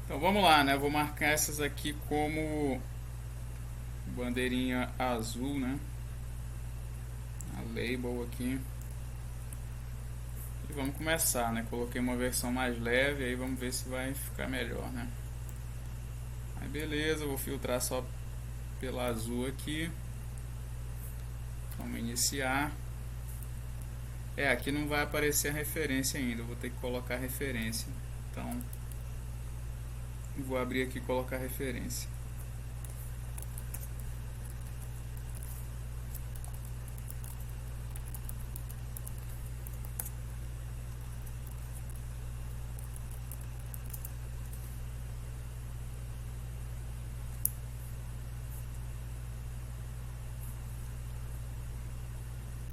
Então vamos lá, né? Eu vou marcar essas aqui como bandeirinha azul, né? A label aqui. E vamos começar, né? Coloquei uma versão mais leve, aí vamos ver se vai ficar melhor, né? Aí beleza, eu vou filtrar só pela azul aqui. Vamos iniciar. Aqui não vai aparecer a referência ainda, eu vou ter que colocar a referência. Então, vou abrir aqui e colocar a referência.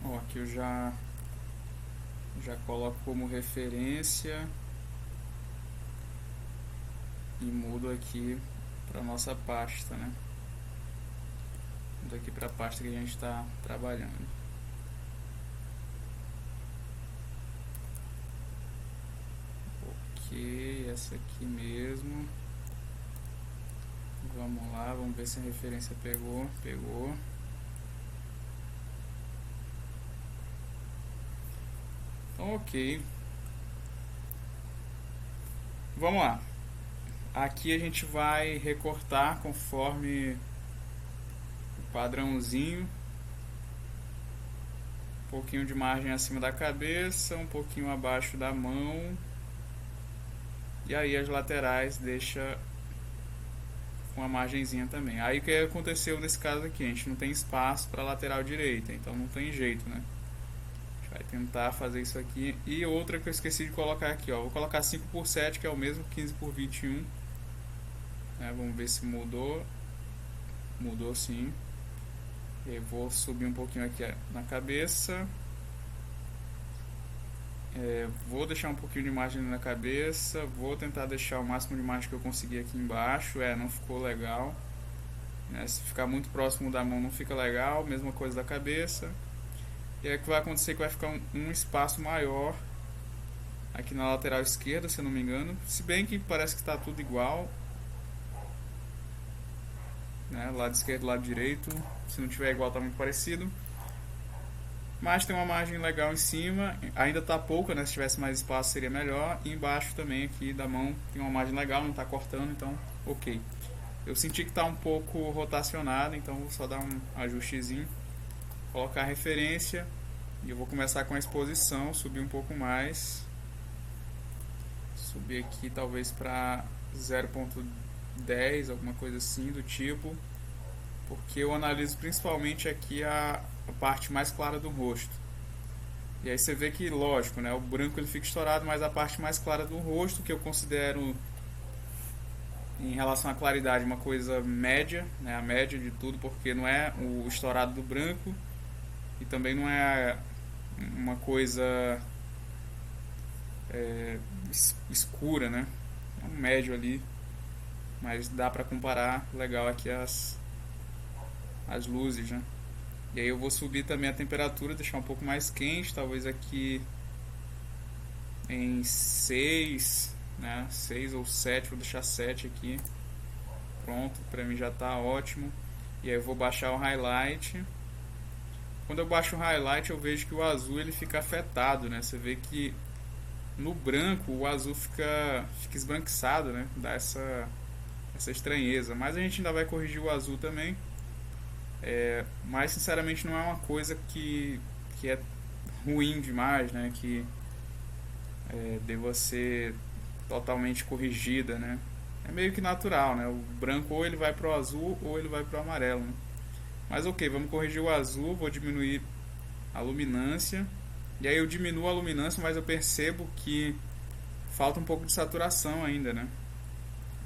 Ó, aqui eu já coloco como referência e mudo aqui para nossa pasta, né? Mudo aqui para a pasta que a gente está trabalhando. Ok, essa aqui mesmo. Vamos lá, vamos ver se a referência pegou. Pegou. Então, ok. Vamos lá. Aqui a gente vai recortar conforme o padrãozinho. Um pouquinho de margem acima da cabeça, um pouquinho abaixo da mão. E aí as laterais deixa com a margenzinha também. Aí o que aconteceu nesse caso aqui? A gente não tem espaço para lateral direita, então não tem jeito, né? A gente vai tentar fazer isso aqui. E outra que eu esqueci de colocar aqui, ó. Vou colocar 5x7, que é o mesmo 15x21. Vamos ver se mudou. Mudou sim. Eu vou subir um pouquinho aqui na cabeça. Vou deixar um pouquinho de margem na cabeça. Vou tentar deixar o máximo de margem que eu conseguir aqui embaixo. Não ficou legal. Se ficar muito próximo da mão não fica legal. Mesma coisa da cabeça. E aí o que vai acontecer é que vai ficar um espaço maior aqui na lateral esquerda, se eu não me engano. Se bem que parece que está tudo igual. Lado esquerdo, lado direito. Se não tiver igual, tá muito parecido. Mas tem uma margem legal em cima. Ainda tá pouca, né? Se tivesse mais espaço seria melhor. E embaixo também aqui da mão tem uma margem legal, não tá cortando, então ok. Eu senti que tá um pouco rotacionado, então vou só dar um ajustezinho. Colocar a referência. E eu vou começar com a exposição, subir um pouco mais. Subir aqui talvez para 0.10, alguma coisa assim do tipo. Porque eu analiso principalmente aqui a parte mais clara do rosto. E aí você vê que, lógico, né, o branco ele fica estourado, mas a parte mais clara do rosto, que eu considero em relação à claridade uma coisa média, né, a média de tudo, porque não é o estourado do branco e também não é uma coisa escura, né, é um médio ali, mas dá para comparar legal aqui as luzes, né. E aí eu vou subir também a temperatura, deixar um pouco mais quente, talvez aqui em 6, né? 6 ou 7, vou deixar 7 aqui. Pronto, pra mim já tá ótimo. E aí eu vou baixar o highlight. Quando eu baixo o highlight, eu vejo que o azul ele fica afetado, né? Você vê que no branco o azul fica esbranquiçado, né? Dá essa estranheza. Mas a gente ainda vai corrigir o azul também. Mas sinceramente não é uma coisa que é ruim demais, né? Que deva ser totalmente corrigida, né? É meio que natural, né? O branco ou ele vai pro azul ou ele vai pro amarelo, né? Mas ok, vamos corrigir o azul, vou diminuir a luminância. E aí eu diminuo a luminância, mas eu percebo que falta um pouco de saturação ainda, né?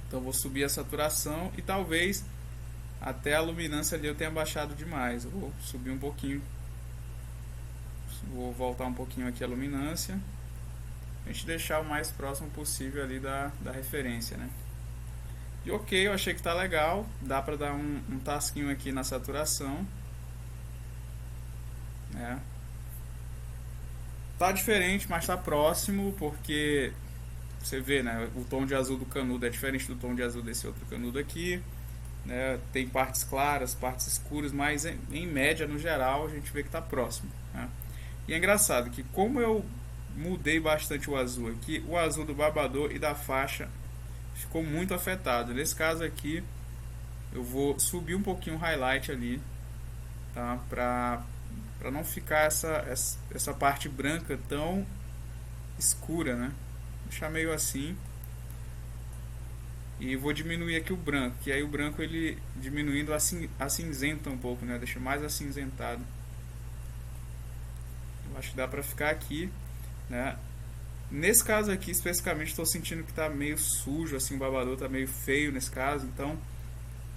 Então eu vou subir a saturação e talvez até a luminância ali eu tenha baixado demais. Eu vou subir um pouquinho. Vou voltar um pouquinho aqui a luminância. A gente deixar o mais próximo possível ali da referência, né? E ok, eu achei que tá legal. Dá pra dar um tasquinho aqui na saturação, né? Tá diferente, mas tá próximo, porque você vê, né, o tom de azul do canudo é diferente do tom de azul desse outro canudo aqui, né, tem partes claras, partes escuras, mas em média, no geral, a gente vê que está próximo, né. E é engraçado que como eu mudei bastante o azul aqui, o azul do babador e da faixa ficou muito afetado. Nesse caso aqui, eu vou subir um pouquinho o highlight ali, tá? Pra não ficar essa parte branca tão escura, né? Deixar meio assim. E vou diminuir aqui o branco, que aí o branco ele diminuindo acinzenta um pouco, né? Deixa mais acinzentado. Eu acho que dá pra ficar aqui, né? Nesse caso aqui, especificamente, estou sentindo que está meio sujo, assim, o babador está meio feio nesse caso, então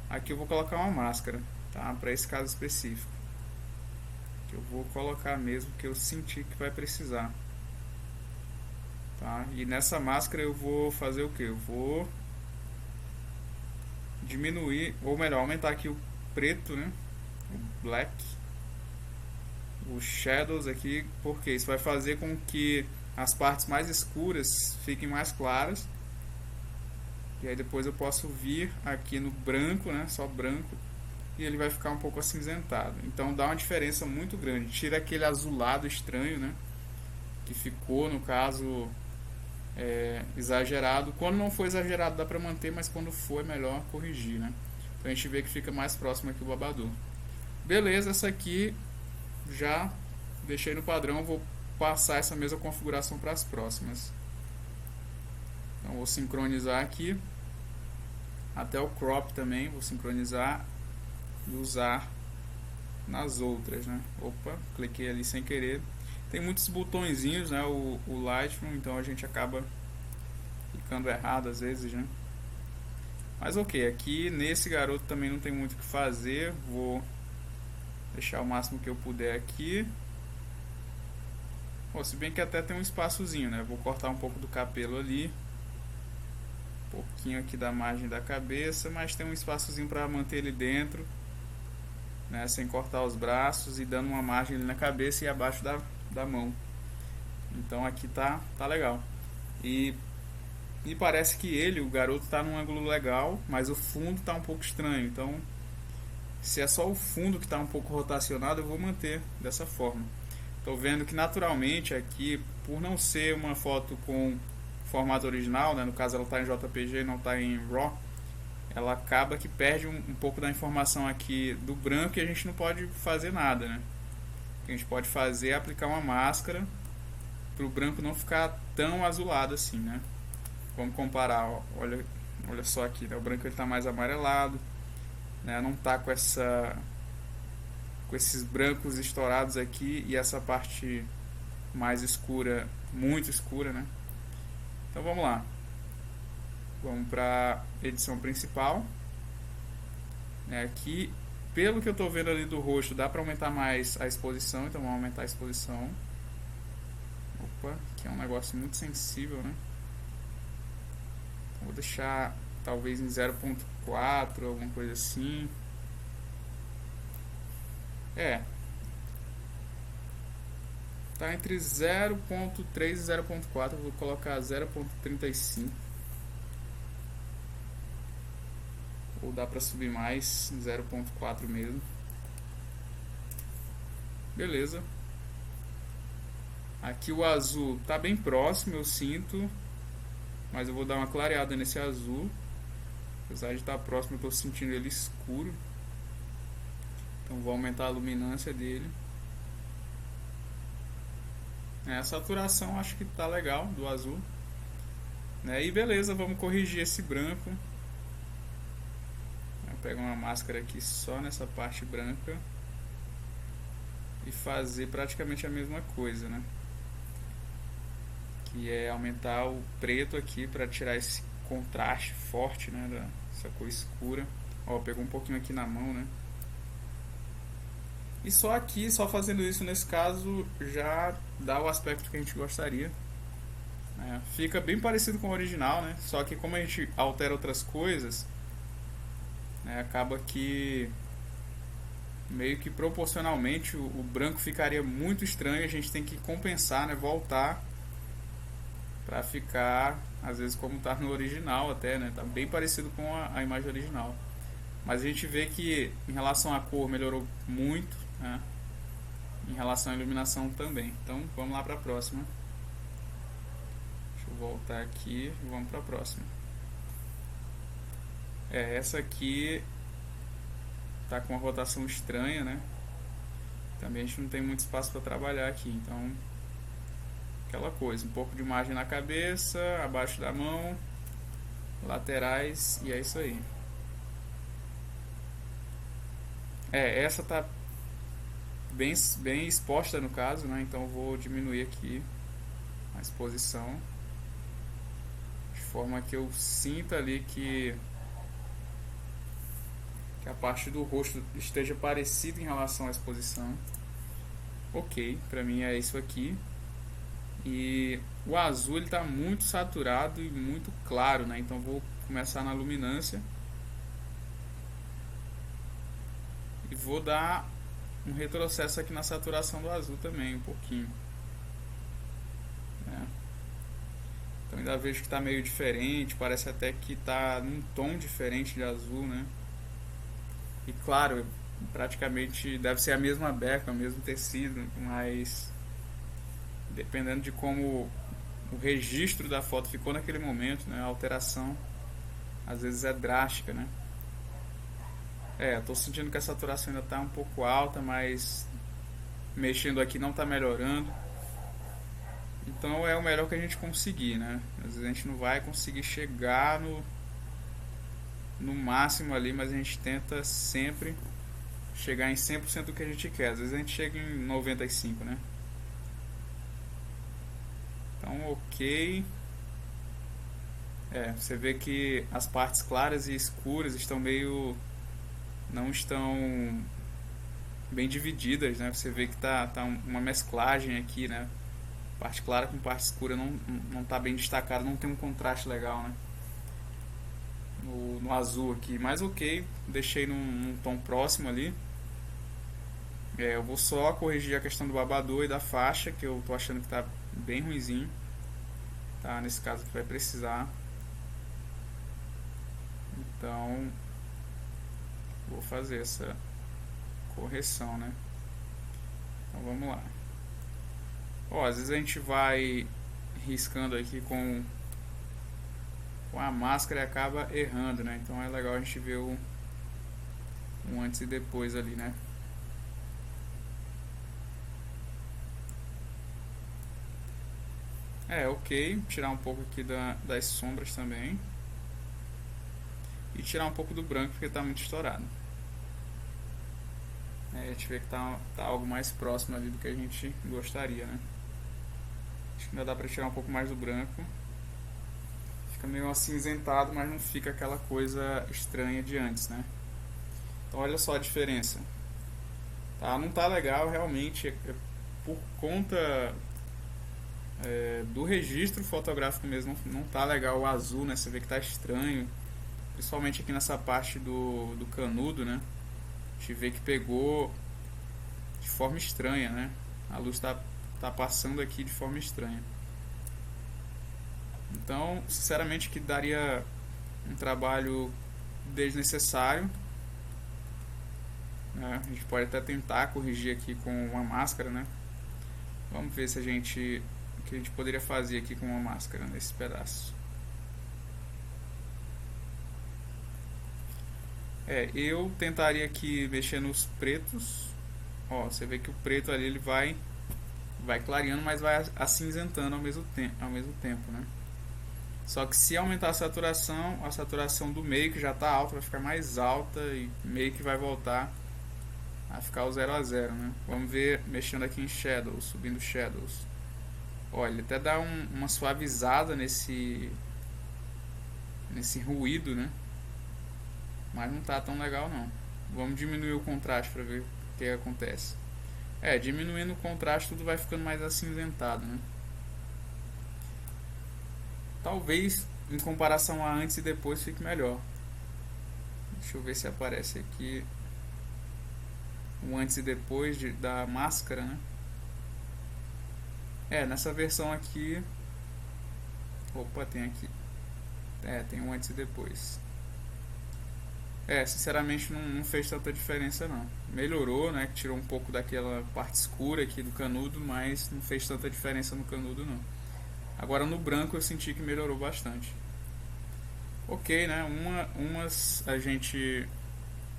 aqui eu vou colocar uma máscara, tá? Para esse caso específico. Que eu vou colocar mesmo, que eu senti que vai precisar. Tá? E nessa máscara eu vou fazer o que? Eu vou diminuir, ou melhor, aumentar aqui o preto, né? O black. Os shadows aqui, porque isso vai fazer com que as partes mais escuras fiquem mais claras. E aí depois eu posso vir aqui no branco, né? Só branco. E ele vai ficar um pouco acinzentado. Então dá uma diferença muito grande. Tira aquele azulado estranho, né? Que ficou, no caso, exagerado. Quando não for exagerado dá pra manter, mas quando for é melhor corrigir, né? Então a gente vê que fica mais próximo aqui o babador. Beleza, essa aqui já deixei no padrão. Vou passar essa mesma configuração para as próximas. Então vou sincronizar aqui. Até o crop também vou sincronizar e usar nas outras, né? Opa, cliquei ali sem querer. Tem muitos botõezinhos, né? O Lightroom, então a gente acaba ficando errado às vezes, né? Mas ok, aqui nesse garoto também não tem muito o que fazer. Vou deixar o máximo que eu puder aqui. Bom, se bem que até tem um espaçozinho, né? Vou cortar um pouco do cabelo ali. Um pouquinho aqui da margem da cabeça, mas tem um espaçozinho para manter ele dentro, né? Sem cortar os braços e dando uma margem ali na cabeça e abaixo da mão. Então aqui tá legal. E parece que o garoto tá num ângulo legal, mas o fundo tá um pouco estranho. Então, se é só o fundo que tá um pouco rotacionado, eu vou manter dessa forma. Tô vendo que naturalmente aqui, por não ser uma foto com formato original, né, no caso ela está em JPG e não está em RAW, ela acaba que perde um pouco da informação aqui do branco e a gente não pode fazer nada, né? O que a gente pode fazer é aplicar uma máscara para o branco não ficar tão azulado assim, né? Vamos comparar, ó, olha só aqui, né? O branco está mais amarelado, né? Não está com esses brancos estourados aqui e essa parte mais escura, muito escura, né? Então vamos lá. Vamos para edição principal. Aqui, pelo que eu estou vendo ali do rosto, dá para aumentar mais a exposição, então vamos aumentar a exposição. Opa, aqui é um negócio muito sensível, né? Vou deixar talvez em 0.4, alguma coisa assim. Tá entre 0.3 e 0.4, eu vou colocar 0.35. Ou dá pra subir mais, 0.4 mesmo. Beleza. Aqui o azul tá bem próximo, eu sinto. Mas eu vou dar uma clareada nesse azul. Apesar de estar próximo, eu tô sentindo ele escuro. Então vou aumentar a luminância dele. A saturação acho que tá legal do azul, né? E beleza, vamos corrigir esse branco. Eu pego uma máscara aqui só nessa parte branca e fazer praticamente a mesma coisa, né? Que é aumentar o preto aqui para tirar esse contraste forte, né? Dessa cor escura. Ó, pegou um pouquinho aqui na mão, né? E só aqui, só fazendo isso nesse caso, já dá o aspecto que a gente gostaria. Fica bem parecido com o original, né? Só que como a gente altera outras coisas, né, acaba que meio que proporcionalmente o branco ficaria muito estranho. A gente tem que compensar, né? Voltar para ficar às vezes como tá no original até, né? Tá bem parecido com a imagem original. Mas a gente vê que em relação à cor melhorou muito, né? Em relação à iluminação também. Então vamos lá para a próxima. Deixa eu voltar aqui e vamos para a próxima. Essa aqui tá com uma rotação estranha, né? Também a gente não tem muito espaço para trabalhar aqui, então aquela coisa, um pouco de margem na cabeça, abaixo da mão, laterais e é isso aí. Essa tá bem exposta no caso, né? Então eu vou diminuir aqui a exposição de forma que eu sinta ali que a parte do rosto esteja parecida em relação à exposição. Ok, pra mim é isso aqui. E o azul ele tá muito saturado e muito claro, né? Então vou começar na luminância e vou dar um retrocesso aqui na saturação do azul também, um pouquinho, né? Então ainda vejo que está meio diferente, parece até que está num tom diferente de azul, né? E claro, praticamente deve ser a mesma beca, o mesmo tecido, mas dependendo de como o registro da foto ficou naquele momento, né? A alteração às vezes é drástica, né? Tô sentindo que a saturação ainda está um pouco alta, mas mexendo aqui não está melhorando. Então é o melhor que a gente conseguir, né? Às vezes a gente não vai conseguir chegar no máximo ali, mas a gente tenta sempre chegar em 100% do que a gente quer. Às vezes a gente chega em 95%, né? Então, ok. Você vê que as partes claras e escuras estão meio... não estão bem divididas, né? Você vê que tá uma mesclagem aqui, né? Parte clara com parte escura não tá bem destacado, não tem um contraste legal, né? No azul aqui, mas ok, deixei num tom próximo ali. Eu vou só corrigir a questão do babador e da faixa, que eu tô achando que tá bem ruinzinho, tá? Nesse caso que vai precisar. Então vou fazer essa correção, né? Então vamos lá. Às vezes a gente vai riscando aqui com a máscara e acaba errando, né? Então é legal a gente ver um antes e depois ali, né? Ok, tirar um pouco aqui das sombras também. E tirar um pouco do branco porque tá muito estourado. A gente vê que tá algo mais próximo ali do que a gente gostaria, né? Acho que ainda dá pra tirar um pouco mais do branco. Fica meio acinzentado, mas não fica aquela coisa estranha de antes, né? Então olha só a diferença. Tá? Não tá legal realmente, por conta do registro fotográfico mesmo, não tá legal o azul, né? Você vê que tá estranho, principalmente aqui nessa parte do canudo, né? A gente vê que pegou de forma estranha, né? A luz tá passando aqui de forma estranha. Então, sinceramente, que daria um trabalho desnecessário, né? A gente pode até tentar corrigir aqui com uma máscara, né? Vamos ver se o que a gente poderia fazer aqui com uma máscara nesse pedaço. Eu tentaria aqui mexer nos pretos. Você vê que o preto ali ele vai clareando, mas vai acinzentando ao mesmo tempo, né? Só que se aumentar a saturação do meio que já está alta vai ficar mais alta e meio que vai voltar a ficar o 0 a 0, né? Vamos ver mexendo aqui em Shadows, subindo Shadows. Ele até dá uma suavizada nesse ruído, né? Mas não tá tão legal não. Vamos diminuir o contraste para ver o que acontece. Diminuindo o contraste tudo vai ficando mais acinzentado, né? Talvez em comparação a antes e depois fique melhor. Deixa eu ver se aparece aqui o antes e depois da máscara, né? Nessa versão aqui Opa, tem aqui. Tem um antes e depois. Sinceramente não fez tanta diferença não. Melhorou, né? Tirou um pouco daquela parte escura aqui do canudo, mas não fez tanta diferença no canudo não. Agora no branco eu senti que melhorou bastante. Ok, né? Umas a gente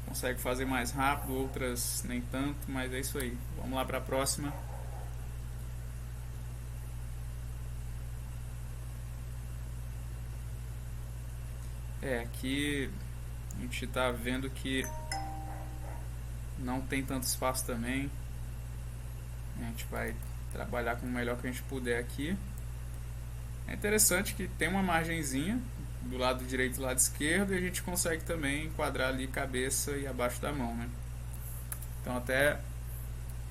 consegue fazer mais rápido, outras nem tanto, mas é isso aí. Vamos lá para a próxima. Aqui a gente está vendo que não tem tanto espaço também. A gente vai trabalhar com o melhor que a gente puder aqui. É interessante que tem uma margenzinha do lado direito e do lado esquerdo, e a gente consegue também enquadrar ali cabeça e abaixo da mão, né? Então até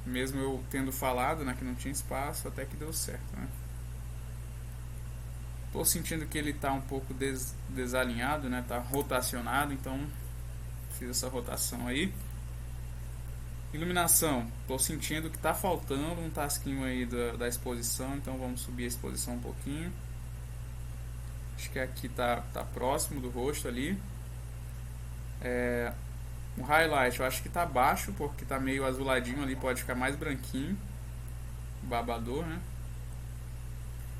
mesmo eu tendo falado, né, que não tinha espaço, até que deu certo, né? Tô sentindo que ele tá um pouco desalinhado, né? Tá rotacionado, então fiz essa rotação aí. Iluminação, tô sentindo que tá faltando um tasquinho aí da exposição, então vamos subir a exposição um pouquinho. Acho que aqui tá próximo do rosto ali. O highlight eu acho que tá baixo, porque tá meio azuladinho ali, pode ficar mais branquinho. Babador, né?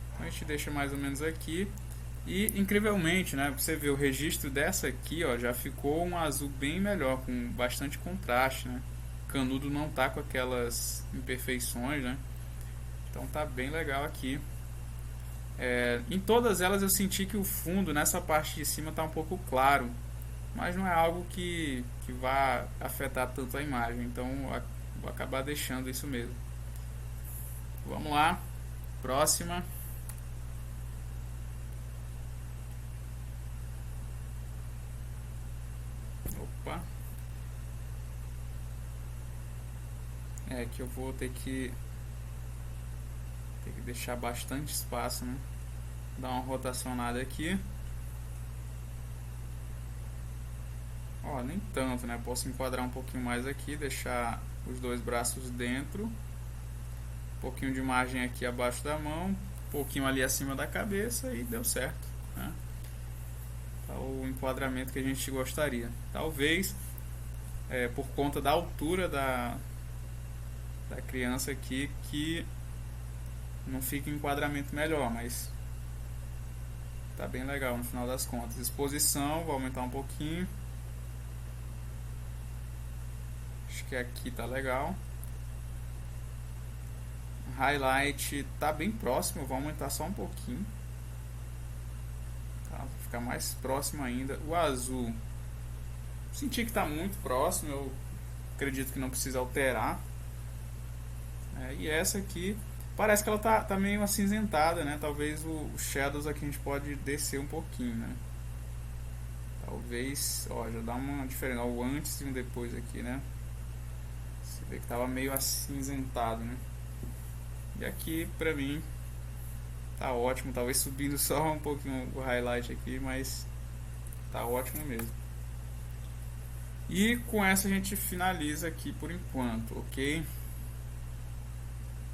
Então a gente deixa mais ou menos aqui. E incrivelmente, né? Você vê o registro dessa aqui, ó, já ficou um azul bem melhor, com bastante contraste, né? O canudo não tá com aquelas imperfeições, né? Então tá bem legal aqui. Em todas elas eu senti que o fundo nessa parte de cima tá um pouco claro, mas não é algo que vá afetar tanto a imagem, então vou acabar deixando isso mesmo. Vamos lá, próxima. Opa. Que eu vou ter que deixar bastante espaço, né? Dar uma rotacionada aqui. Ó, nem tanto, né? Posso enquadrar um pouquinho mais aqui, deixar os dois braços dentro. Um pouquinho de margem aqui abaixo da mão, um pouquinho ali acima da cabeça e deu certo, né? Tá o enquadramento que a gente gostaria. Talvez por conta da altura da criança aqui que não fique um enquadramento melhor, mas tá bem legal no final das contas. Exposição, vou aumentar um pouquinho. Acho que aqui tá legal. Highlight tá bem próximo, vou aumentar só um pouquinho. Tá, vou ficar mais próximo ainda. O azul, senti que tá muito próximo, eu acredito que não precisa alterar. E essa aqui, parece que ela tá meio acinzentada, né? Talvez o Shadows aqui a gente pode descer um pouquinho, né? Talvez, ó, já dá uma diferença, o antes e um depois aqui, né? Você vê que tava meio acinzentado, né? E aqui, pra mim, tá ótimo. Talvez subindo só um pouquinho o highlight aqui, mas tá ótimo mesmo. E com essa a gente finaliza aqui por enquanto, ok?